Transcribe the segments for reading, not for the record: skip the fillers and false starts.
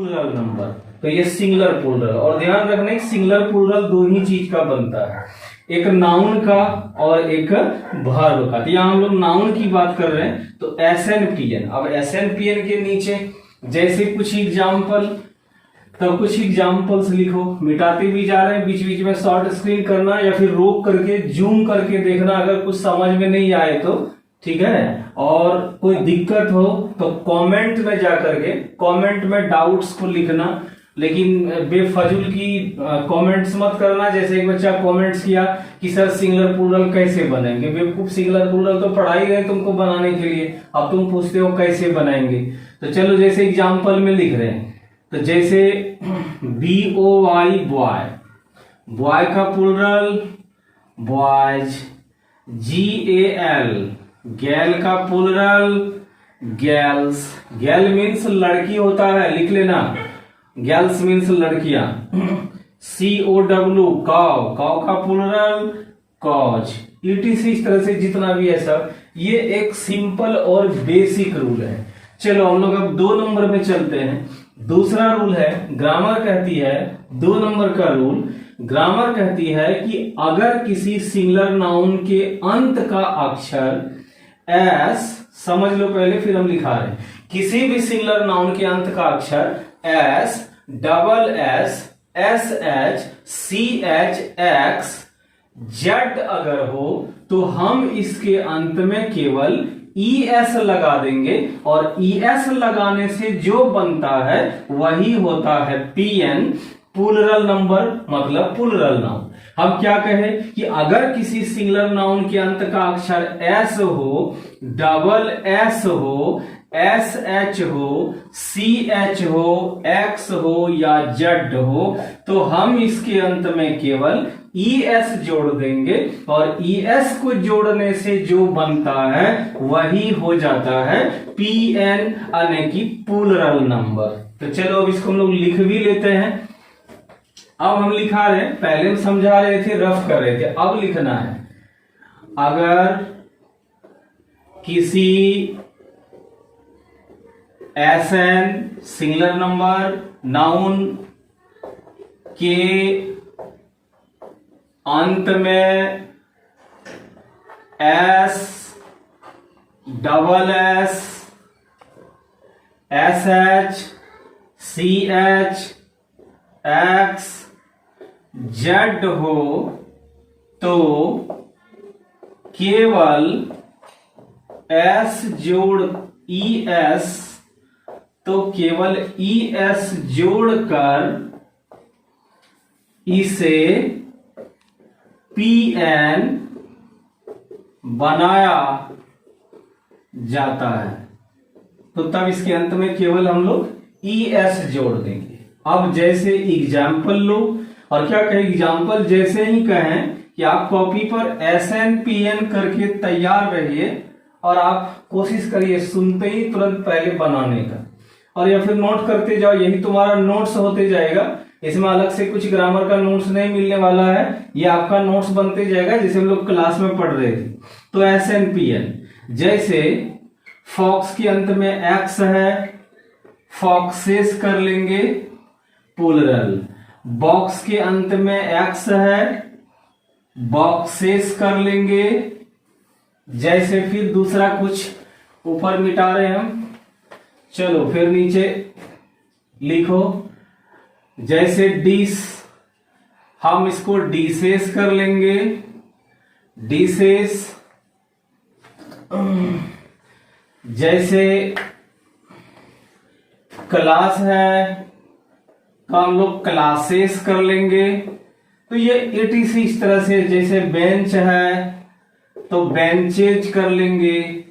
Plural number, तो ये singular plural. और ध्यान रखना सिंगुलर प्लूरल दो ही चीज का बनता है, एक नाउन का और एक वर्ब का। तो यहाँ हम लोग नाउन की बात कर रहे हैं, तो SNPN। अब SNPN के नीचे जैसे कुछ एग्जाम्पल, तो कुछ एग्जाम्पल्स लिखो। मिटाते भी जा रहे हैं, बीच बीच में शॉर्ट स्क्रीन करना या फिर रोक करके जूम करके देखना, अगर कुछ समझ में नहीं आए तो ठीक है। और कोई दिक्कत हो तो कमेंट में जा करके कमेंट में डाउट्स को लिखना, लेकिन बेफजूल की कमेंट्स मत करना। जैसे एक बच्चा कमेंट्स किया कि सर सिंगुलर प्लूरल कैसे बनेंगे। बेवकूफ, सिंगुलर प्लूरल तो पढ़ाई गए तुमको बनाने के लिए, अब तुम पूछते हो कैसे बनाएंगे। तो चलो जैसे एग्जाम्पल में लिख रहे हैं, तो जैसे BOY बॉय, बॉय का प्लूरल बॉयज। GAL गैल का प्लूरल गैल्स। गैल मीन्स लड़की होता है, लिख लेना, गैल्स मीन्स लड़कियां। COW काव, काव का प्लूरल कॉज। ETC इस तरह से जितना भी है सब, ये एक सिंपल और बेसिक रूल है। चलो हम लोग अब 2 नंबर में चलते हैं। दूसरा रूल है, ग्रामर कहती है, 2 नंबर का रूल, ग्रामर कहती है कि अगर किसी सिंगुलर नाउन के अंत का अक्षर S, समझ लो पहले फिर हम लिखा रहे हैं, किसी भी सिंगुलर नाउन के अंत का अक्षर S, SS, SH, CH, X, Z अगर हो तो हम इसके अंत में केवल ES लगा देंगे, और ES लगाने से जो बनता है वही होता है PN, प्लूरल नंबर मतलब प्लूरल नाउन। हम क्या कहें कि अगर किसी सिंगुलर नाउन के अंत का अक्षर S हो, SS हो, SH हो, CH हो, X हो या Z हो, तो हम इसके अंत में केवल ES जोड़ देंगे, और ES को जोड़ने से जो बनता है वही हो जाता है PN यानी कि प्लूरल नंबर। तो चलो अब इसको हम लोग लिख भी लेते हैं। अब हम लिखा रहे हैं, पहले हम समझा रहे थे, रफ कर रहे थे, अब लिखना है। अगर किसी SN सिंगुलर नंबर नाउन के अंत में S, SS, SH, CH, X, Z हो तो केवल S जोड़ ES, तो केवल ES जोड़कर इसे PN बनाया जाता है। तो तब इसके अंत में केवल हम लोग ES जोड़ देंगे। अब जैसे एग्जाम्पल लो, और क्या कहें, एग्जाम्पल जैसे ही कहें कि आप कॉपी पर SNPN करके तैयार रहिए, और आप कोशिश करिए सुनते ही तुरंत पहले बनाने का, और या फिर नोट करते जाओ, यही तुम्हारा नोट्स होते जाएगा। इसमें अलग से कुछ ग्रामर का नोट्स नहीं मिलने वाला है, ये आपका नोट्स बनते जाएगा जैसे हम लोग क्लास में पढ़ रहे थे। तो SNPN, जैसे फॉक्स के अंत में X है, फॉक्सेस कर लेंगे प्लूरल। बॉक्स के अंत में X है, बॉक्सेस कर लेंगे। जैसे फिर दूसरा कुछ ऊपर मिटा रहे हैं हम, चलो फिर नीचे लिखो। जैसे डिश, हम इसको डिशेस कर लेंगे, डिशेस। जैसे क्लास है तो हम लोग क्लासेस कर लेंगे। तो ये ETC इस तरह से, जैसे बेंच है तो बेंचेज कर लेंगे।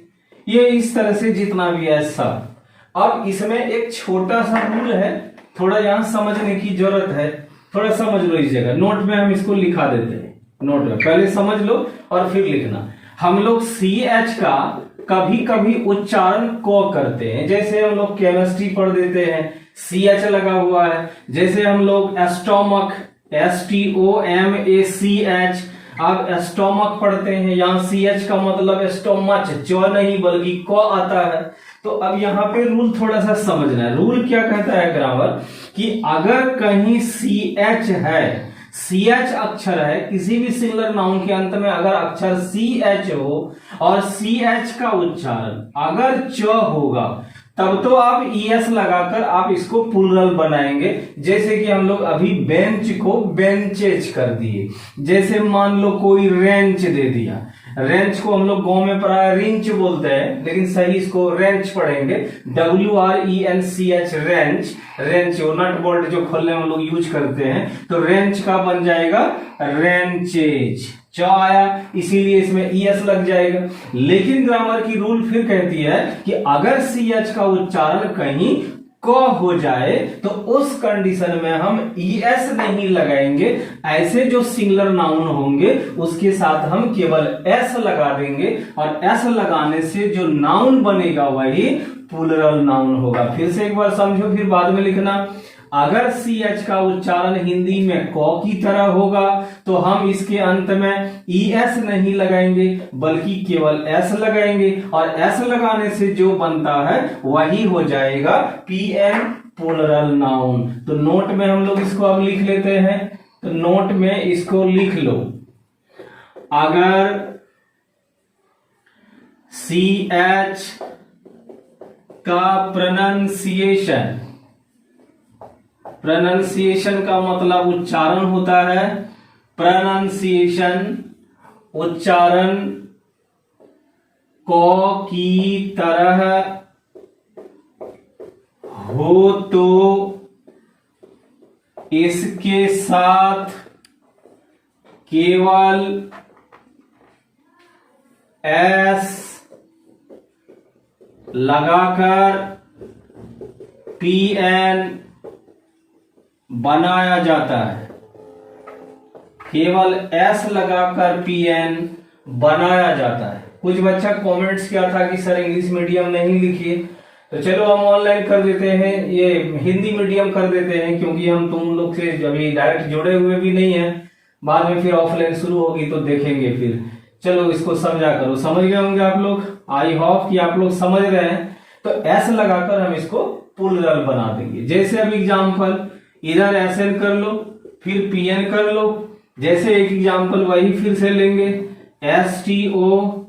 ये इस तरह से जितना भी है सब। अब इसमें एक छोटा सा रूल है, थोड़ा यहां समझने की जरूरत है, थोड़ा समझ लो इस जगह। नोट में हम इसको लिखा देते हैं, नोट में पहले समझ लो और फिर लिखना। हम लोग CH का कभी कभी उच्चारण को करते हैं, जैसे हम लोग केमिस्ट्री पढ़ देते हैं CH लगा हुआ है। जैसे हम लोग स्टोमक STOMACH आप स्टोमक पढ़ते हैं, यहाँ सी एच का मतलब स्टोमच, च नहीं बल्कि क आता है। तो अब यहाँ पे रूल थोड़ा सा समझना है। रूल क्या कहता है ग्रामर, कि अगर कहीं सी एच है, सी एच अक्षर है, किसी भी सिंगुलर नाउन के अंत में अगर अक्षर सी एच हो और सी एच का उच्चारण अगर च होगा, तब तो आप ईएस लगाकर आप इसको प्लूरल बनाएंगे। जैसे कि हम लोग अभी बेंच को बेंचेज कर दिए। जैसे मान लो कोई रेंच दे दिया, रेंच को हम लोग गांव में पढ़ा रिंच बोलते हैं, लेकिन सही इसको रेंच पढ़ेंगे, WRENCH, रेंच। रेंच वो नट बोल्ट जो खोलने में हम लोग यूज करते हैं, तो रेंच का बन जाएगा रेंचेज, च आया, इसीलिए इसमें ईएस लग जाएगा। लेकिन ग्रामर की रूल फिर कहती है कि अगर सीएच का उच्चारण कहीं क हो जाए तो उस कंडीशन में हम ईएस नहीं लगाएंगे। ऐसे जो सिंगुलर नाउन होंगे उसके साथ हम केवल एस लगा देंगे, और एस लगाने से जो नाउन बनेगा वही प्लूरल नाउन होगा। फिर से एक बार समझो, फिर बाद में लिखना। अगर सी एच का उच्चारण हिंदी में क की तरह होगा तो हम इसके अंत में ई एस नहीं लगाएंगे बल्कि केवल एस लगाएंगे, और एस लगाने से जो बनता है वही हो जाएगा पीएन, प्लूरल नाउन। तो नोट में हम लोग इसको अब लिख लेते हैं। तो नोट में इसको लिख लो, अगर सी एच का प्रोनाउंसिएशन का मतलब उच्चारण होता है, प्रोनाउंसिएशन उच्चारण क की तरह हो तो इसके साथ केवल एस लगाकर पीएन बनाया जाता है, केवल एस लगाकर पीएन बनाया जाता है। कुछ बच्चा कमेंट्स किया था कि सर इंग्लिश मीडियम नहीं लिखिए, तो चलो हम ऑनलाइन कर देते हैं, ये हिंदी मीडियम कर देते हैं, क्योंकि हम तुम लोग से अभी डायरेक्ट जुड़े हुए भी नहीं है। बाद में फिर ऑफलाइन शुरू होगी तो देखेंगे फिर। चलो इसको समझा करो, समझ गए होंगे आप लोग, आई होप कि आप लोग समझ रहे हैं। तो एस लगाकर हम इसको प्लूरल बना देंगे। जैसे अब एग्जाम्पल, इधर एसएन कर लो, फिर पीएन कर लो। जैसे एक एग्जाम्पल वही फिर से लेंगे, STOMACH।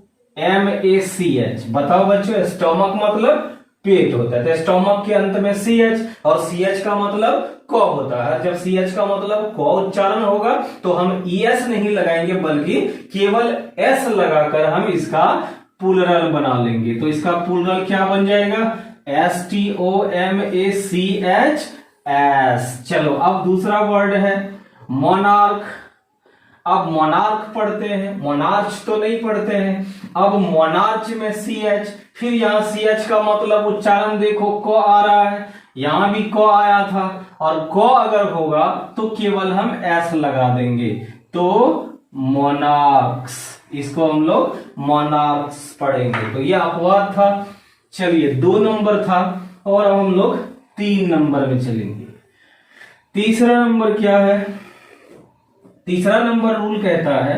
बताओ बच्चों, स्टोमक मतलब पेट होता है, तो स्टोमक के अंत में CH, और CH का मतलब क होता है। जब CH का मतलब क उच्चारण होगा तो हम ES नहीं लगाएंगे बल्कि केवल S लगाकर हम इसका प्लूरल बना लेंगे। तो इसका प्लूरल क्या बन जाएगा, STOMACH। चलो अब दूसरा वर्ड है मोनार्क। अब मोनार्क पढ़ते हैं, मोनार्च तो नहीं पढ़ते हैं। अब मोनार्च में CH, फिर यहाँ CH का मतलब उच्चारण देखो क आ रहा है, यहां भी क आया था, और क अगर होगा तो केवल हम S लगा देंगे, तो मोनार्क्स। इसको हम लोग मोनार्क्स पढ़ेंगे। तो ये अपवाद था। चलिए 2 नंबर था, और अब हम लोग 3 नंबर में चलेंगे। तीसरा नंबर क्या है, तीसरा नंबर रूल कहता है,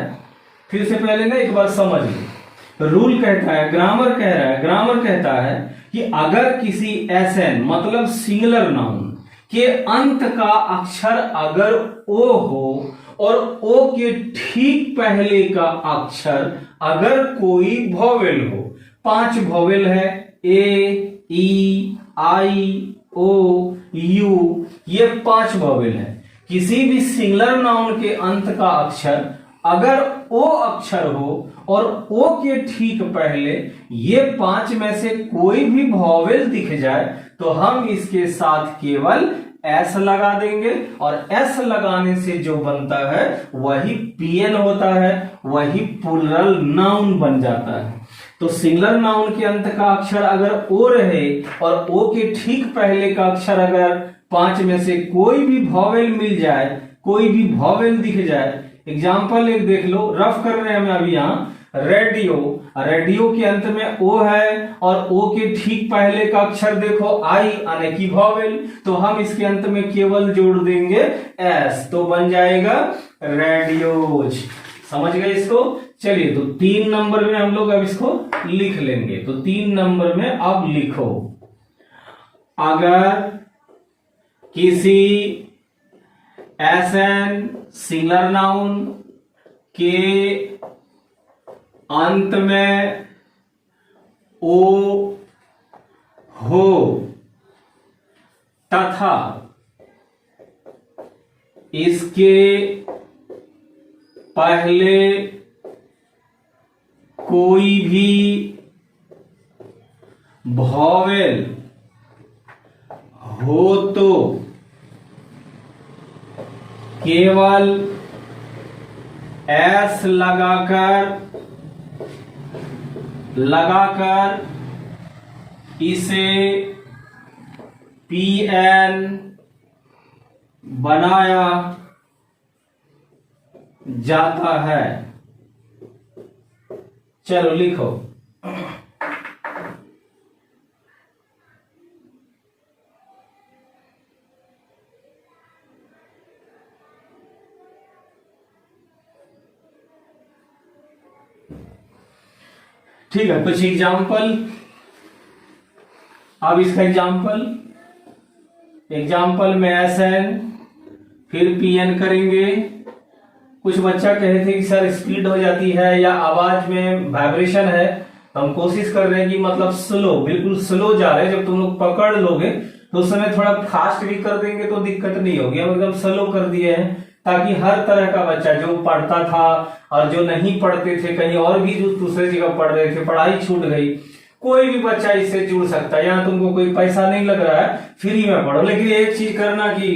फिर से पहले ना एक बार समझ लो। रूल कहता है, ग्रामर कह रहा है, ग्रामर कहता है कि अगर किसी SN मतलब सिंगुलर नाउन के अंत का अक्षर अगर O हो और O के ठीक पहले का अक्षर अगर कोई वॉवेल हो, 5 वॉवेल है, A, E, I, O, U, ये 5 वॉवेल है। किसी भी सिंगुलर नाउन के अंत का अक्षर अगर O अक्षर हो और O के ठीक पहले ये 5 में से कोई भी वॉवेल दिख जाए तो हम इसके साथ केवल S लगा देंगे, और S लगाने से जो बनता है वही PN होता है, वही प्लूरल नाउन बन जाता है। तो सिंगुलर नाउन के अंत का अक्षर अगर O रहे और O के ठीक पहले का अक्षर अगर 5 में से कोई भी वॉवेल मिल जाए, कोई भी वॉवेल दिख जाए। एग्जाम्पल एक देख लो, रफ कर रहे हैं हम अभी यहाँ। रेडियो, रेडियो के अंत में O है और O के ठीक पहले का अक्षर देखो I यानी कि वॉवेल, तो हम इसके अंत में केवल जोड़ देंगे S, तो बन जाएगा रेडियोज। समझ गए इसको। चलिए तो 3 नंबर में हम लोग अब इसको लिख लेंगे। तो 3 नंबर में अब लिखो, अगर किसी एसएन सिंगुलर नाउन के अंत में ओ हो तथा इसके पहले कोई भी वॉवेल हो तो केवल एस लगाकर इसे पीएन बनाया जाता है। चलो लिखो, ठीक है। कुछ एग्जाम्पल, अब इसका एग्जाम्पल में एसएन फिर पीएन करेंगे। कुछ बच्चा कहे थे कि सर स्पीड हो जाती है या आवाज में वाइब्रेशन है, तो हम कोशिश कर रहे हैं कि मतलब स्लो, बिल्कुल स्लो जा रहे हैं। जब तुम लोग पकड़ लोगे तो उस समय थोड़ा फास्ट भी कर देंगे तो दिक्कत नहीं होगी। हम एकदम स्लो कर दिए हैं ताकि हर तरह का बच्चा जो पढ़ता था और जो नहीं पढ़ते थे, कहीं और भी जो दूसरे जगह पढ़ रहे थे, पढ़ाई छूट गई, कोई भी बच्चा इससे जुड़ सकता है। यहाँ तुमको कोई पैसा नहीं लग रहा है, फ्री में पढ़ो। लेकिन एक चीज करना कि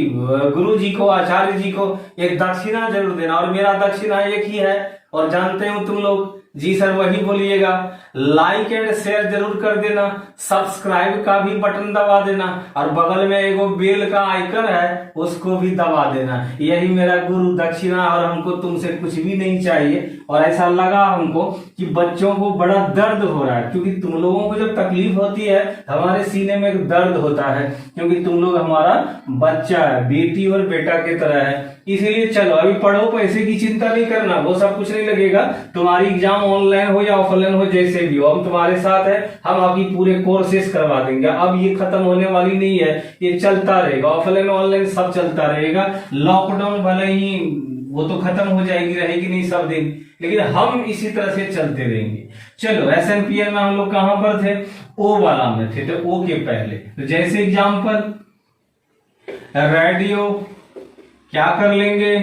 गुरु जी को, आचार्य जी को एक दक्षिणा जरूर देना। और मेरा दक्षिणा एक ही है और जानते हो तुम लोग, जी सर वही बोलिएगा। लाइक एंड शेयर जरूर कर देना, सब्सक्राइब का भी बटन दबा देना और बगल में एगो बेल का आइकन है उसको भी दबा देना। यही मेरा गुरु दक्षिणा, और हमको तुमसे कुछ भी नहीं चाहिए। और ऐसा लगा हमको कि बच्चों को बड़ा दर्द हो रहा है, क्योंकि तुम लोगों को जब तकलीफ होती है हमारे सीने में एक दर्द होता है, क्योंकि तुम लोग हमारा बच्चा है, बेटी और बेटा की तरह है। इसीलिए चलो अभी पढ़ो, पैसे की चिंता नहीं करना, वो सब कुछ नहीं लगेगा। तुम्हारी एग्जाम ऑनलाइन हो या ऑफलाइन हो, जैसे भी हो, हम तुम्हारे साथ है। हम आपकी पूरे कोर्सेस करवा देंगे। अब ये खत्म होने वाली नहीं है, ये चलता रहेगा। ऑफलाइन ऑनलाइन सब चलता रहेगा। लॉकडाउन भले ही वो तो खत्म हो जाएगी, रहेगी नहीं सब दिन, लेकिन हम इसी तरह से चलते रहेंगे। चलो एसएनपीएल में हम लोग कहां पर थे? ओ वाला में थे, तो ओ के पहले तो जैसे एग्जाम्पल रेडियो, क्या कर लेंगे?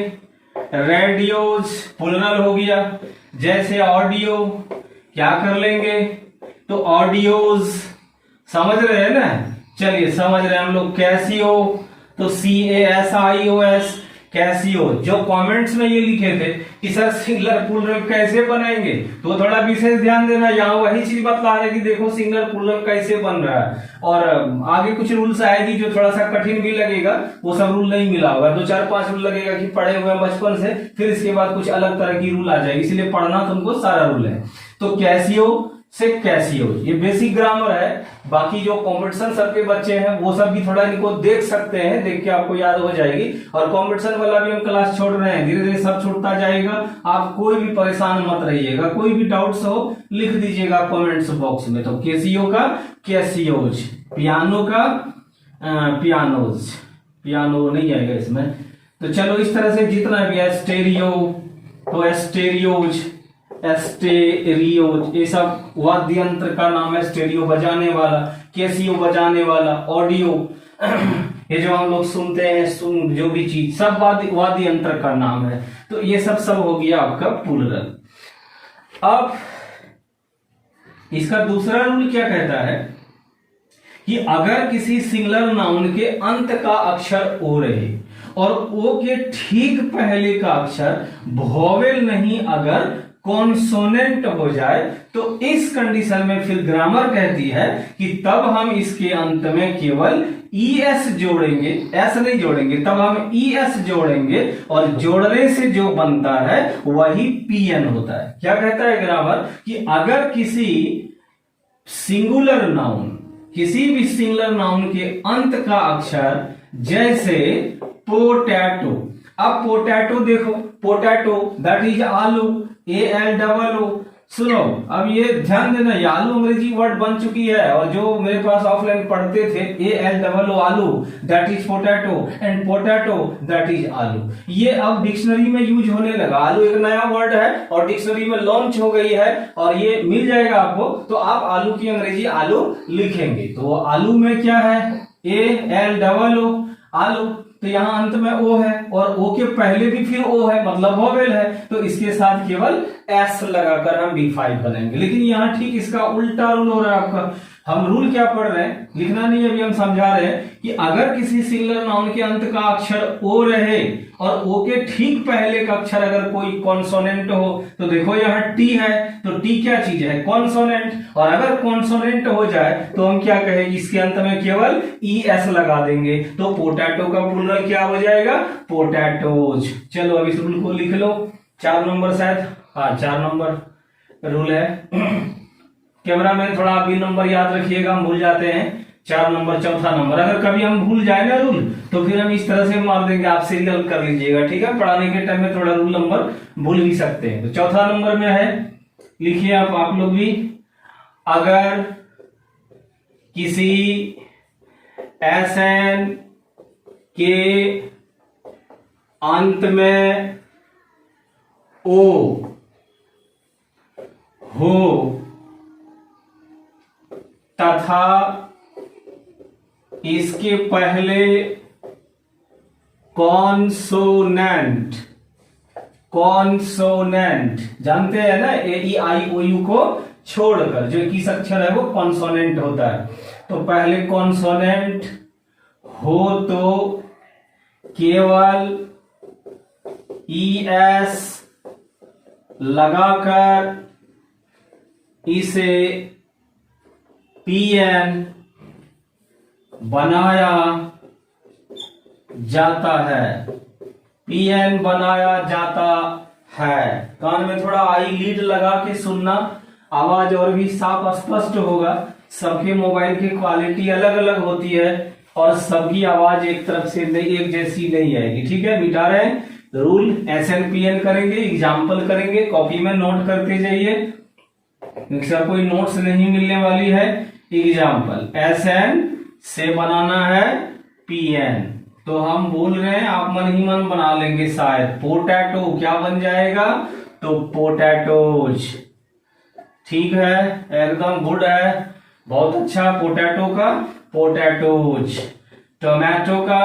रेडियोज प्लुरल हो गया। जैसे ऑडियो, क्या कर लेंगे? तो ऑडियोज, समझ रहे हैं ना? चलिए समझ रहे हैं हम लोग। कैसियो, तो CASIOS, कैसियो। जो कमेंट्स में ये लिखे थे कि सर सिंगुलर प्लुरल कैसे बनाएंगे, तो थोड़ा विशेष ध्यान देना। यहाँ वही चीज बतला रहे कि देखो सिंगुलर प्लुरल कैसे बन रहा है। और आगे कुछ रूल्स आएगी जो थोड़ा सा कठिन भी लगेगा, वो सब रूल नहीं मिला होगा। 2-4-5 रूल लगेगा कि पढ़े हुए बचपन से, फिर इसके बाद कुछ अलग तरह की रूल आ जाएगी, इसलिए पढ़ना तुमको सारा रूल है। तो कैसियो से कैसियो, ये बेसिक ग्रामर है। बाकी जो कॉम्पिटिशन सबके बच्चे हैं वो सब भी थोड़ा इनको देख सकते हैं, देख के आपको याद हो जाएगी। और कॉम्पिटिशन वाला भी हम क्लास छोड़ रहे हैं, धीरे धीरे सब छूटता जाएगा। आप कोई भी परेशान मत रहिएगा, कोई भी डाउट्स हो लिख दीजिएगा कमेंट्स बॉक्स में। तो कैसियो का कैसियोज, पियानो का पियानोज, पियानो नहीं आएगा इसमें। तो चलो इस तरह से जितना भी है, स्टेरियो तो एस्टेरियोज, एस्टेरियो, ये सब वाद्य यंत्र का नाम है। स्टेरियो बजाने वाला, कैसियो बजाने वाला, ऑडियो ये जो हम लोग सुनते हैं, जो भी चीज, सब वाद्य यंत्र का नाम है। तो ये सब हो गया आपका प्लुरल। अब इसका दूसरा रूल क्या कहता है कि अगर किसी सिंगुलर नाउन के अंत का अक्षर ओ रहे और ओ के ठीक पहले का अक्षर वोवेल नहीं, अगर कॉन्सोनेंट हो जाए, तो इस कंडीशन में फिर ग्रामर कहती है कि तब हम इसके अंत में केवल ES जोड़ेंगे, S नहीं जोड़ेंगे। तब हम ES जोड़ेंगे और जोड़ने से जो बनता है वही PN होता है। क्या कहता है ग्रामर कि अगर किसी सिंगुलर नाउन, किसी भी सिंगुलर नाउन के अंत का अक्षर, जैसे पोटैटो। अब पोटैटो देखो, पोटैटो दैट इज आलू, ALOO। सुनो अब ये ध्यान देना, ये आलू अंग्रेजी वर्ड बन चुकी है, और जो मेरे पास ऑफलाइन पढ़ते थे ALOO आलू that is potato, and potato that is आलू, ये अब डिक्शनरी में यूज होने लगा। आलू एक नया वर्ड है और डिक्शनरी में लॉन्च हो गई है, और ये मिल जाएगा आपको, तो आप आलू की अंग्रेजी आलू लिखेंगे। तो आलू में क्या है, ALOO आलू, तो यहां अंत में ओ है, और ओ के पहले भी फिर ओ है, मतलब वोवेल है, तो इसके साथ केवल एस लगाकर हम B5 बनेंगे। लेकिन यहां ठीक इसका उल्टा रूल हो रहा है आपका। हम रूल क्या पढ़ रहे हैं, लिखना नहीं है, अभी हम समझा रहे हैं कि अगर किसी सिंगुलर नाउन के अंत का अक्षर ओ रहे और ओ के ठीक पहले का अक्षर अगर कोई कॉन्सोनेंट हो, तो देखो यहाँ टी है, तो टी क्या चीज है, कॉन्सोनेंट, और अगर कॉन्सोनेंट हो जाए तो हम क्या कहेंगे, इसके अंत में केवल ES लगा देंगे, तो पोटैटो का प्लूरल क्या हो जाएगा, पोटैटोज। चलो अब इस रूल को लिख लो, 4 नंबर शायद, हाँ 4 नंबर रूल है। कैमरामैन थोड़ा आप भी नंबर याद रखिएगा, हम भूल जाते हैं। 4 नंबर, चौथा नंबर, अगर कभी हम भूल जाए ना रूल, तो फिर हम इस तरह से मार देंगे, आप सीरियल कर लीजिएगा, ठीक है। पढ़ाने के टाइम में थोड़ा रूल नंबर भूल भी सकते हैं। तो चौथा नंबर में है, लिखिए आप लोग भी, अगर किसी SN के अंत में ओ हो तथा इसके पहले कॉन्सोनेंट, कॉन्सोनेंट जानते हैं ना, AEIOU को छोड़कर जो 21 अक्षर है वो कॉन्सोनेंट होता है, तो पहले कॉन्सोनेंट हो तो केवल ES लगाकर इसे PN बनाया जाता है, PN बनाया जाता है। कान में थोड़ा आई लीड लगा के सुनना, आवाज और भी साफ स्पष्ट होगा। सबके मोबाइल की क्वालिटी अलग अलग होती है और सबकी आवाज एक तरफ से नहीं, एक जैसी नहीं आएगी, ठीक है। मिटा रहे हैं रूल, SNPN करेंगे, एग्जाम्पल करेंगे, कॉपी में नोट करते जाइए, सब कोई नोट्स नहीं मिलने वाली है। एग्जाम्पल, SN से बनाना है PN, तो हम बोल रहे हैं, आप मन ही मन बना लेंगे शायद। पोटैटो क्या बन जाएगा, तो पोटैटोज, ठीक है, एकदम गुड है, बहुत अच्छा। पोटैटो का पोटैटोज, टोमेटो का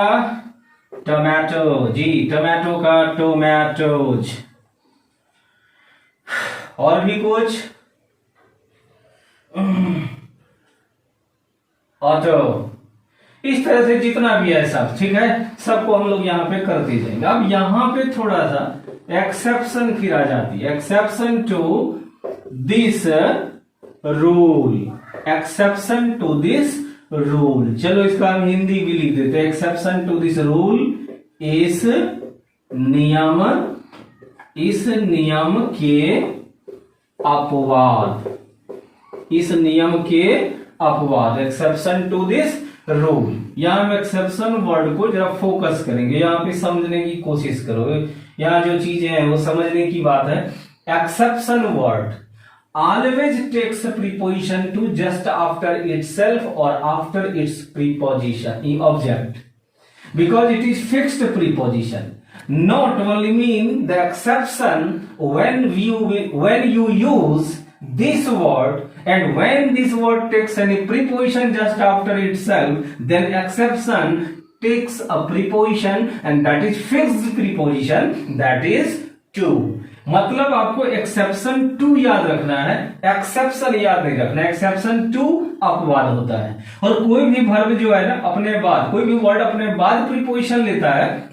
टोमेटो, जी टोमेटो का टोमेटोज। और भी कुछ, ऑटो, इस तरह से जितना भी है सब, ठीक है, सबको हम लोग यहां पे करते जाएंगे। अब यहां पे थोड़ा सा एक्सेप्शन फिर आ जाती है, exception to this rule, exception to this rule. चलो इसका हम हिंदी भी लिख देते हैं, एक्सेप्शन टू दिस रूल, इस नियम के अपवाद, इस नियम के अपवाद, एक्सेप्शन टू दिस रूल। यहां हम एक्सेप्शन वर्ड को जरा फोकस करेंगे, यहां पे समझने की कोशिश करो, यहां जो चीजें हैं वो समझने की बात है। Exception word always takes a preposition to just after itself or after its preposition in object, because it is fixed preposition, not only mean the exception when you use this word, and when this word takes any preposition just after itself, then exception takes a preposition and that is fixed preposition, that is to। मतलब आपको exception to याद रखना है, exception याद नहीं रखना। Exception to अपवाद होता है, और कोई भी वर्ब जो है ना अपने बाद, कोई भी वर्ड अपने बाद प्रीपोजिशन लेता है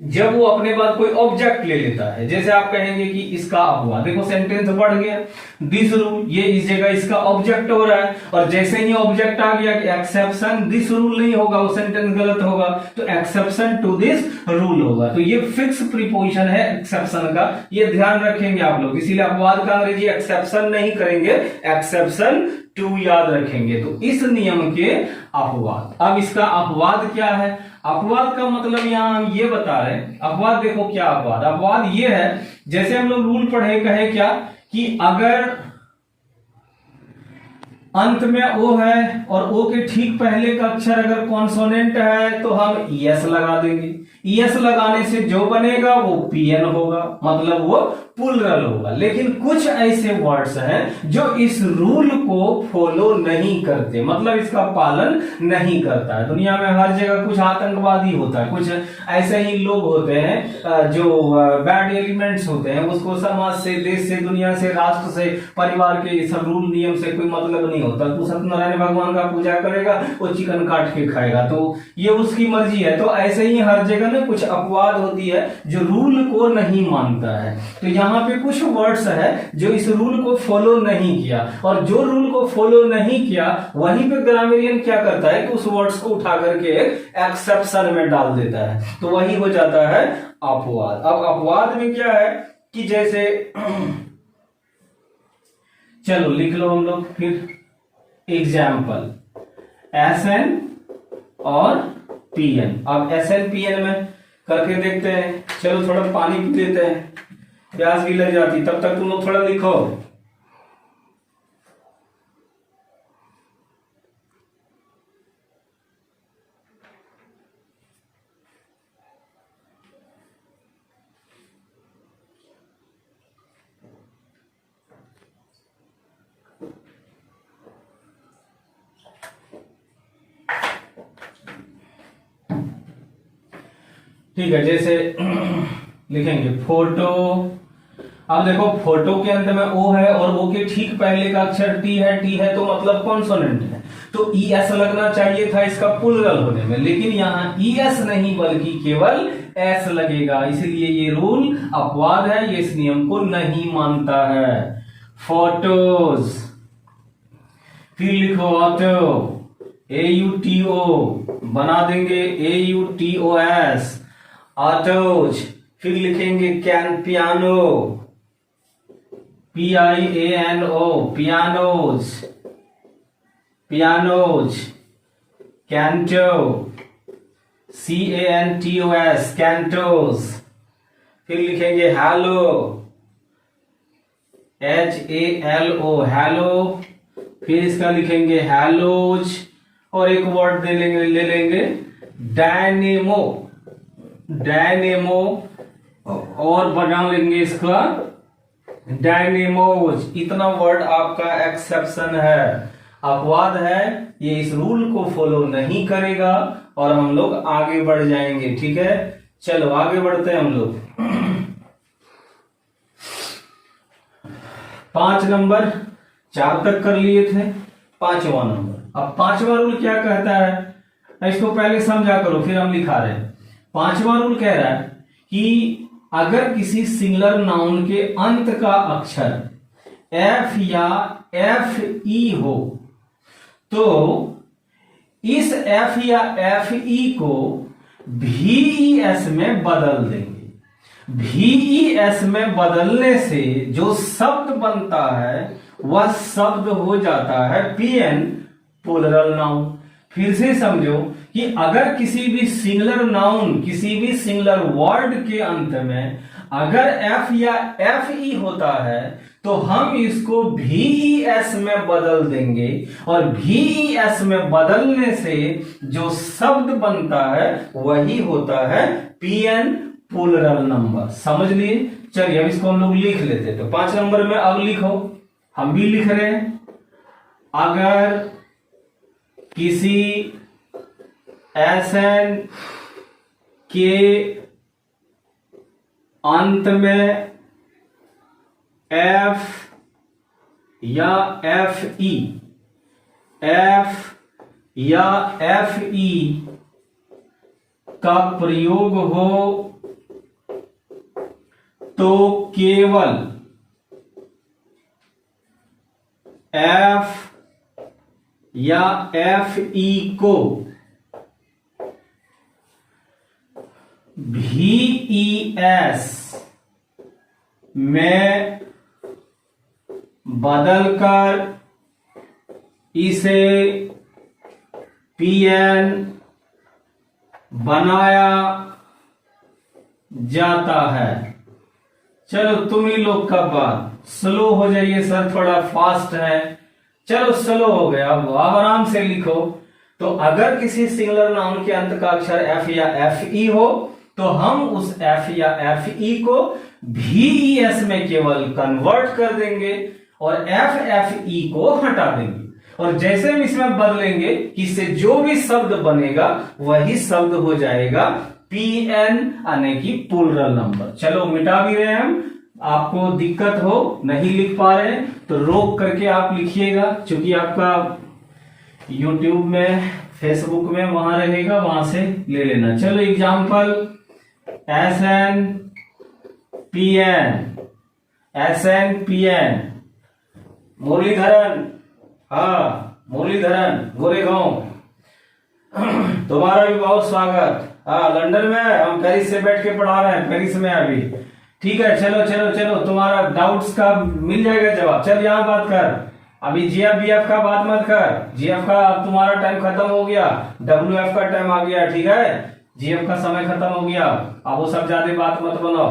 जब वो अपने बाद कोई ऑब्जेक्ट ले लेता है। जैसे आप कहेंगे कि इसका अपवाद, देखो सेंटेंस बढ़ गया, दिस रूल, ये इस जगह इसका ऑब्जेक्ट हो रहा है, और जैसे ही ऑब्जेक्ट आ गया कि एक्सेप्शन दिस रूल नहीं होगा, वो सेंटेंस गलत होगा, तो एक्सेप्शन टू दिस रूल होगा। तो ये फिक्स प्रीपोजिशन है एक्सेप्शन का, ये ध्यान रखेंगे आप लोग, इसीलिए अपवाद का अंग्रेजी एक्सेप्शन नहीं करेंगे, एक्सेप्शन टू याद रखेंगे तो इस नियम के अपवाद। अब इसका अपवाद क्या है? अपवाद का मतलब यहां हम ये बता रहे हैं, अपवाद देखो क्या अपवाद, अपवाद ये है जैसे हम लोग रूल पढ़े कहे क्या कि अगर अंत में ओ है और ओ के ठीक पहले का अक्षर अगर कॉन्सोनेंट है तो हम ईएस लगा देंगे। ईएस लगाने से जो बनेगा वो पीएन होगा, मतलब वो प्लूरल होगा। लेकिन कुछ ऐसे वर्ड्स हैं जो इस रूल को फॉलो नहीं करते, मतलब इसका पालन नहीं करता है। दुनिया में हर जगह कुछ आतंकवादी होता है, कुछ ऐसे ही लोग होते हैं जो बैड एलिमेंट्स होते हैं, उसको समाज से, देश से, दुनिया से, राष्ट्र से, परिवार के सब रूल नियम से कोई मतलब नहीं होता। तो सत्यनारायण भगवान का पूजा करेगा, वो चिकन काट के खाएगा, तो ये उसकी मर्जी है। तो ऐसे ही हर जगह ना कुछ अपवाद होती है जो रूल को नहीं मानता है। तो यहाँ पे कुछ वर्ड्स है जो इस रूल को फॉलो नहीं किया, और जो रूल को फॉलो नहीं किया वहीं पे ग्रामेरियन क्या करता है कि उस वर्ड्स को उठा करके एक्सेप्शन में डाल देता है, तो वही हो जाता है अपवाद। अब अपवाद में क्या है कि जैसे चलो लिख लो हम लोग फिर एग्जाम्पल एसएन और पीएन। अब एसएन पीएन में करके देखते हैं। चलो थोड़ा पानी पी लेते हैं, प्यास भी लग जाती, तब तक तुम लोग थोड़ा लिखो। ठीक है, जैसे लिखेंगे फोटो। अब देखो फोटो के अंत में ओ है और ओ के ठीक पहले का अक्षर टी है, टी है तो मतलब कॉन्सोनेंट है, तो ई एस लगना चाहिए था इसका प्लूरल होने में, लेकिन यहाँ ई एस नहीं बल्कि केवल एस लगेगा, इसलिए ये रूल अपवाद है, ये इस नियम को नहीं मानता है। फोटोज, फिर लिखो ऑटो, AUTO बना देंगे AUTOS, ऑटोज। फिर लिखेंगे can, piano, PIANO, pianos, pianos. Canto, CANTOS, cantos. फिर लिखेंगे हेलो, HALO, हेलो। फिर इसका लिखेंगे हेलोज, और एक वर्ड ले लेंगे डायनेमो, डायनेमो, और बना लेंगे इसका डायनेमोज। इतना वर्ड आपका एक्सेप्शन है, अपवाद है, ये इस रूल को फॉलो नहीं करेगा और हम लोग आगे बढ़ जाएंगे। ठीक है, चलो आगे बढ़ते हैं हम लोग। 5 नंबर 4 तक कर लिए थे, 5वां नंबर। अब 5वां रूल क्या कहता है, इसको पहले समझा करो फिर हम लिखा रहे हैं। 5वां रूल कह रहा है कि अगर किसी सिंगुलर नाउन के अंत का अक्षर एफ या एफ ई हो तो इस एफ या एफ ई को VES में बदल देंगे। VES में बदलने से जो शब्द बनता है वह शब्द हो जाता है PN, प्लूरल नाउन। फिर से समझो कि अगर किसी भी सिंगुलर नाउन, किसी भी सिंगुलर वर्ड के अंत में अगर एफ या एफ ई होता है तो हम इसको VES में बदल देंगे, और VES में बदलने से जो शब्द बनता है वही होता है PN, प्लूरल नंबर। समझ लिए? चलिए अब इसको हम लोग लिख लेते। तो 5 नंबर में अब लिखो, हम भी लिख रहे हैं। अगर किसी SN के अंत में F या FE, F या FE का प्रयोग हो तो केवल F या FE को VES में बदलकर इसे पीएन बनाया जाता है। चलो तुम ही लोग का बात, स्लो हो जाइए सर, थोड़ा फास्ट है। चलो स्लो हो गया, अब आराम से लिखो। तो अगर किसी सिंगुलर नाउन के अंत का अक्षर एफ या एफ ई हो तो हम उस एफ या एफ ई को VES में केवल कन्वर्ट कर देंगे और एफ एफ ई को हटा देंगे। और जैसे हम इसमें बदलेंगे कि इससे जो भी शब्द बनेगा वही शब्द हो जाएगा PN यानी कि प्लूरल नंबर। चलो मिटा भी रहे हैं हम, आपको दिक्कत हो नहीं लिख पा रहे हैं तो रोक करके आप लिखिएगा, क्योंकि आपका YouTube में Facebook में वहां रहेगा, वहां से ले लेना। चलो एग्जाम्पल SN PN मुरलीधरन, हाँ मुरलीधरन गोरेगांव, तुम्हारा भी बहुत स्वागत। हाँ लंदन में, हम पेरिस से बैठ के पढ़ा रहे हैं, पेरिस में अभी। ठीक है चलो चलो चलो, तुम्हारा डाउट्स का मिल जाएगा जवाब। चल यहाँ बात कर, अभी GF BF का बात मत कर, GF का अब तुम्हारा टाइम खत्म हो गया, WF का टाइम आ गया, ठीक है। GF का समय खत्म हो गया, अब वो सब ज्यादा बात मत बनाओ।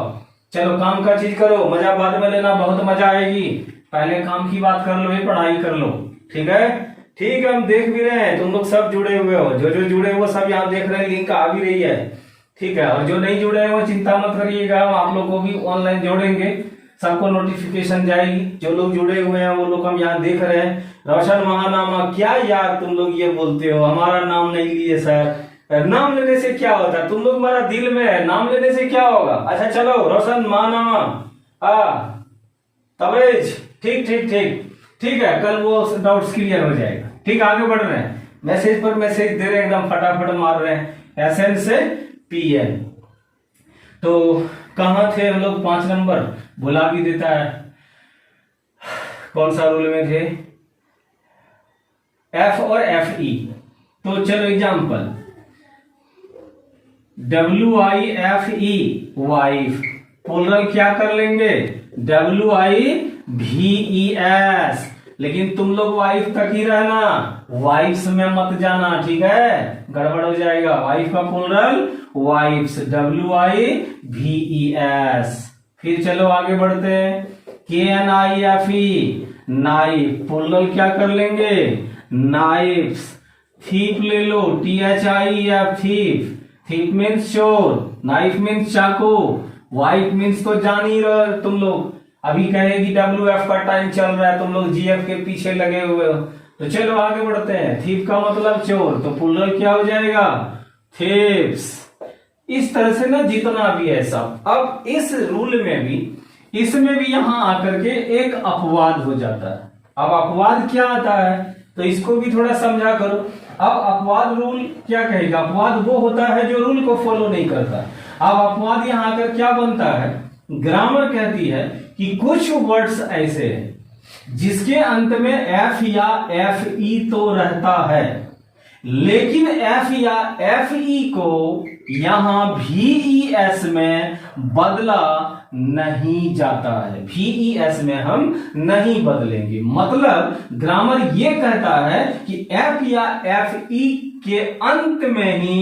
चलो काम का चीज करो, मजा बाद में लेना, बहुत मजा आएगी। पहले काम की बात कर लो, ये पढ़ाई कर लो, ठीक है। ठीक है, हम देख भी रहे हैं, तुम लोग सब जुड़े हुए हो, जो जो जुड़े हुए सब यहाँ देख रहे हैं, लिंक आ भी रही है, ठीक है। और जो नहीं जुड़े हैं वो चिंता मत करिएगा, हम आप लोग को भी ऑनलाइन जोड़ेंगे, सबको नोटिफिकेशन जाएगी। जो लोग जुड़े हुए हैं वो लोग हम यहाँ देख रहे हैं। रोशन महानामा, क्या यार तुम लोग ये बोलते हो, हमारा नाम नहीं लिए सर। नाम लेने से क्या होता है, तुम लोग हमारा दिल में है, नाम लेने से क्या होगा। अच्छा चलो, रोशन महानामा, तबरेज, ठीक ठीक ठीक ठीक है, कल वो डाउट्स क्लियर हो जाएगा। ठीक, आगे बढ़ रहे हैं, मैसेज पर मैसेज दे रहे हैं, एकदम फटाफट मार रहे हैं। SN से PN, तो कहां थे हम लोग, 5 नंबर बुला भी देता है, कौन सा रूल में थे, F और FE। तो चलो एग्जाम्पल, WIFE वाइफ, प्लूरल क्या कर लेंगे, WIVES, लेकिन तुम लोग वाइफ तक ही रहना, वाइफ्स में मत जाना, ठीक है, गड़बड़ हो जाएगा। वाइफ का प्लूरल वाइफ्स, WIVES। फिर चलो आगे बढ़ते हैं, KNIFE नाइफ, प्लूरल क्या कर लेंगे, नाइफ्स। थीप ले लो, THIEF थीप, थीप मीन्स चोर, नाइफ मीन्स चाकू, वाइफ मीन्स तो जान ही रहे तुम लोग। अभी कहेगी WF का टाइम चल रहा है, तुम लोग GF के पीछे लगे हुए हो। तो चलो आगे बढ़ते हैं, थीप का मतलब चोर, तो प्लूरल क्या हो जाएगा, थीप्स। इस तरह से ना जितना भी है सब। अब इस रूल में भी, इसमें भी यहां आकर के एक अपवाद हो जाता है। अब अपवाद क्या आता है, तो इसको भी थोड़ा समझा करो। अब अपवाद रूल क्या कहेगा, अपवाद वो होता है जो रूल को फॉलो नहीं करता। अब अपवाद यहां आकर क्या बनता है, ग्रामर कहती है कि कुछ वर्ड्स ऐसे हैं जिसके अंत में F या FE तो रहता है, लेकिन F या FE को यहां VES में बदला नहीं जाता है, VES में हम नहीं बदलेंगे। मतलब ग्रामर ये कहता है कि F या FE के अंत में ही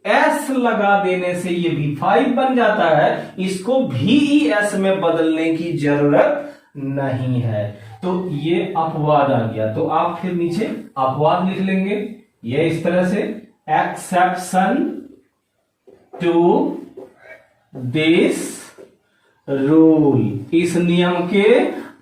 S लगा देने से ये V5 बन जाता है, इसको VES में बदलने की जरूरत नहीं है। तो ये अपवाद आ गया, तो आप फिर नीचे अपवाद लिख लेंगे, ये इस तरह से, एक्सेप्शन टू दिस रूल, इस नियम के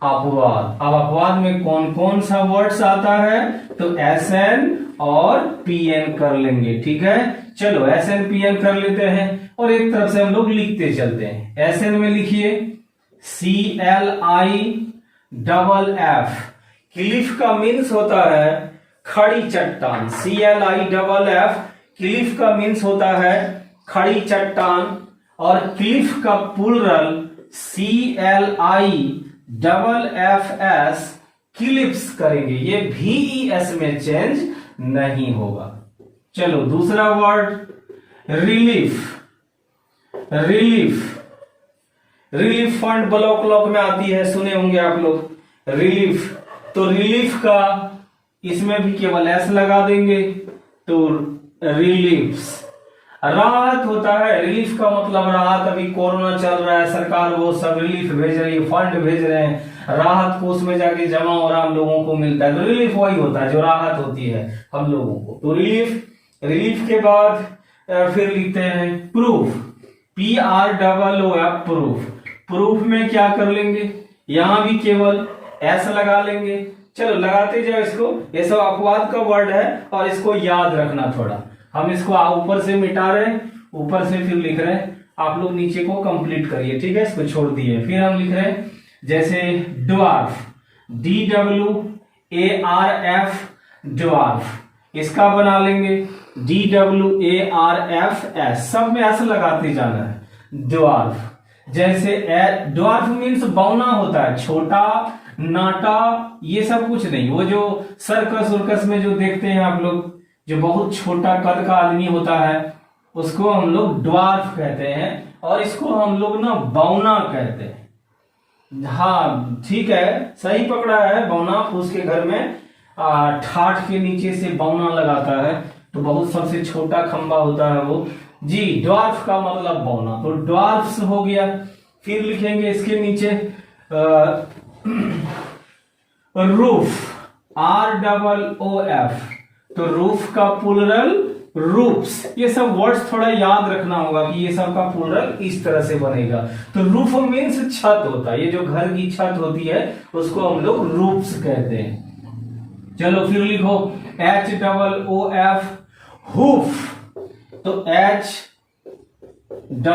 अपवाद। अब अपवाद में कौन कौन सा वर्ड्स आता है, तो SN और PN कर लेंगे, ठीक है। चलो SN PN कर लेते हैं और एक तरफ से हम लोग लिखते चलते हैं। SN में लिखिए CLIFF, क्लिफ का मीन्स होता है खड़ी चट्टान, CLIFF, क्लिफ का मीन्स होता है खड़ी चट्टान, और क्लिफ का प्लूरल CLIFFS, क्लिप्स करेंगे, ये VES में चेंज नहीं होगा। चलो दूसरा word relief, relief, relief fund block में आती है, सुने होंगे आप लोग रिलीफ। तो रिलीफ का इसमें भी केवल एस लगा देंगे तो रिलीफ्स। राहत होता है, रिलीफ का मतलब राहत, अभी कोरोना चल रहा है, सरकार वो सब रिलीफ भेज रही है, फंड भेज रहे हैं, राहत कोष में जाके जमा हो रहा हम लोगों को मिलता है, तो रिलीफ वही होता है जो राहत होती है हम लोगों को। तो रिलीफ के बाद फिर लिखते हैं प्रूफ, PROOF, प्रूफ। प्रूफ में क्या कर लेंगे, यहां भी केवल एस लगा लेंगे। चलो लगाते जाओ इसको, ये सब अपवाद का वर्ड है और इसको याद रखना थोड़ा। हम इसको ऊपर से मिटा रहे हैं, ऊपर से फिर लिख रहे हैं, आप लोग नीचे को कंप्लीट करिए, ठीक है, इसको छोड़ दिए। फिर हम लिख रहे हैं जैसे ड्वार्फ, DWARF, ड्वार्फ, इसका बना लेंगे DWARFS, सब में ऐसा लगाते जाना है ड्वार्फ। जैसे ड्वार्फ मीन्स बौना होता है, छोटा, नाटा, ये सब कुछ नहीं। वो जो सर्कस उर्कस में जो देखते हैं आप लोग, जो बहुत छोटा कद का आदमी होता है, उसको हम लोग ड्वार्फ कहते हैं, और इसको हम लोग ना बौना कहते हैं। हाँ ठीक है, सही पकड़ा है, बौना। फूस के घर में ठाठ के नीचे से बौना लगाता है, तो बहुत सबसे छोटा खंबा होता है वो जी। ड्वार्फ का मतलब बौना, तो ड्वार्फ्स हो गया। फिर लिखेंगे इसके नीचे रूफ, ROOF, तो रूफ का प्लूरल रूफ्स। ये सब वर्ड्स थोड़ा याद रखना होगा कि ये सब का प्लूरल इस तरह से बनेगा। तो रूफ मीन्स छत होता है, ये जो घर की छत होती है उसको हम लोग रूफ्स कहते हैं। चलो फिर लिखो HOOF, हुफ, तो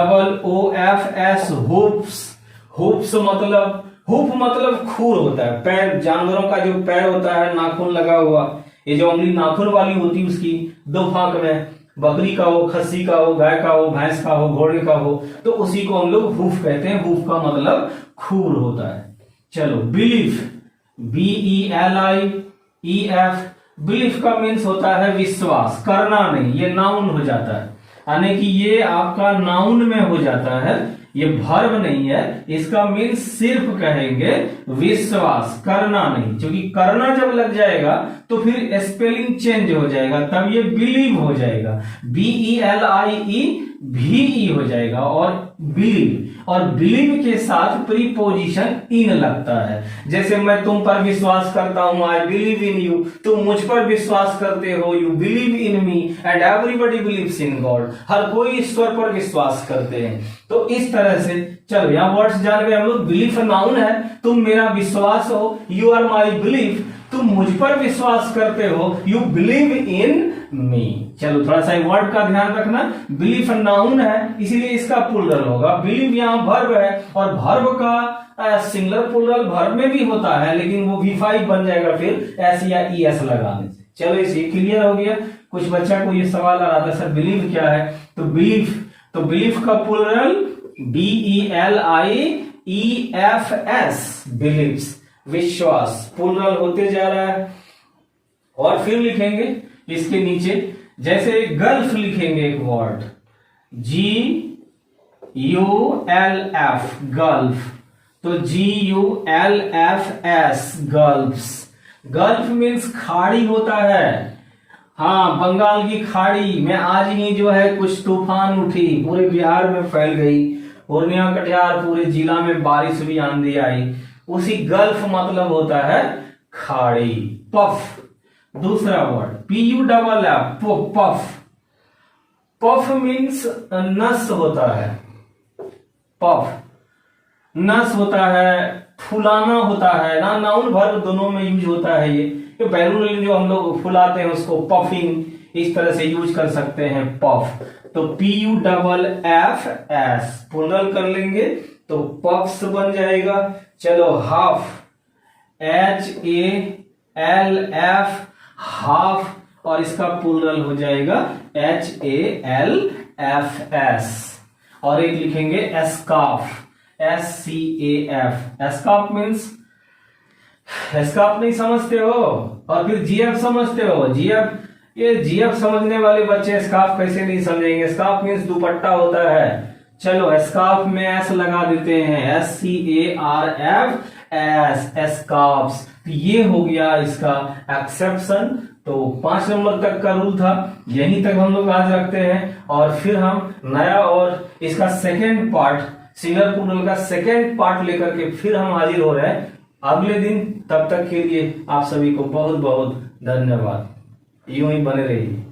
HOOFS, हुफ्स। हुफ्स मतलब, हुफ मतलब खूर होता है, पैर, जानवरों का जो पैर होता है, नाखून लगा हुआ, ये जो उंगली नाखून वाली होती है उसकी दो फांक में, बकरी का हो, खस्सी का हो, गाय का हो, भैंस का हो, घोड़े का हो, तो उसी को हम लोग हुफ कहते हैं। हुफ का मतलब खूर होता है। चलो बिलीफ, BELIEF, बिलीफ का मीन्स होता है विश्वास, करना नहीं, ये नाउन हो जाता है, यानी कि ये आपका नाउन में हो जाता है, ये वर्ब नहीं है। इसका मीन्स सिर्फ कहेंगे विश्वास, करना नहीं, क्योंकि करना जब लग जाएगा तो फिर स्पेलिंग चेंज हो जाएगा, तब ये बिलीव हो जाएगा, BELIEVE हो जाएगा। और बिलीव, और बिलीव के साथ प्रीपोजिशन इन लगता है। जैसे मैं तुम पर विश्वास करता हूं, आई बिलीव इन यू, तुम मुझ पर विश्वास करते हो, you believe in me, and everybody believes in God, हर कोई ईश्वर पर विश्वास करते हैं। तो इस तरह से चलो यहां वर्ड्स जान गए हम लोग। बिलीफ नाउन है, तुम मेरा विश्वास हो, यू आर माई बिलीफ, तुम मुझ पर विश्वास करते हो, यू बिलीव इन मी। चलो थोड़ा सा वर्ड का ध्यान रखना, बिलीफ नाउन है इसीलिए इसका प्लूरल होगा, बिलीव यहाँ वर्ब है, और वर्ब का सिंगुलर प्लूरल वर्ब में भी होता है, लेकिन वो V5 बन जाएगा फिर S या ES लगाने से। चलो इसे क्लियर हो गया। कुछ बच्चा को ये सवाल आ रहा था, सर बिलीव क्या है, तो बिलीफ, तो बिलीफ का प्लूरल BELIEFS, बिलीव्स, विश्वास, प्लूरल होते जा रहा है। और फिर लिखेंगे इसके नीचे, जैसे गल्फ लिखेंगे एक वर्ड, GULF, गल्फ, तो GULFS, गल्फ्स। गल्फ मीन्स खाड़ी होता है। हाँ, बंगाल की खाड़ी में आज ही जो है कुछ तूफान उठी, पूरे बिहार में फैल गई, पूर्णिया, कटिहार, पूरे जिला में बारिश भी, आंधी आई, उसी गल्फ मतलब होता है खाड़ी। पफ, दूसरा word PUFF, puff. Puff means नस होता है, पफ नस होता है, फुलाना होता है ना, नाउन वर्ब दोनों में यूज होता है। ये बैलून जो हम लोग फुलाते हैं उसको पफिंग, इस तरह से यूज कर सकते हैं पफ। तो PUFFS प्लूरल कर लेंगे तो पफ्स बन जाएगा। चलो हाफ, HALF, हाफ, और इसका प्लूरल हो जाएगा HALFS। और एक लिखेंगे एस्काफ, SCAF, एस्काफ मीन्स, एस्काफ नहीं समझते हो, और फिर GF समझते हो, GF, ये GF समझने वाले बच्चे स्कार्फ कैसे नहीं समझेंगे। स्कार्फ मीन्स दुपट्टा होता है। चलो स्कार्फ में S लगा देते हैं, एस एस्कार्प्स। तो ये हो गया इसका एक्सेप्शन। तो 5 नंबर तक का रूल था, यहीं तक हम लोग आज रखते हैं। और फिर हम नया और इसका सेकेंड पार्ट, सिंगुलर प्लूरल का सेकेंड पार्ट लेकर के फिर हम हाजिर हो रहे हैं अगले दिन। तब तक के लिए आप सभी को बहुत बहुत धन्यवाद। यूं ही बने रहिए।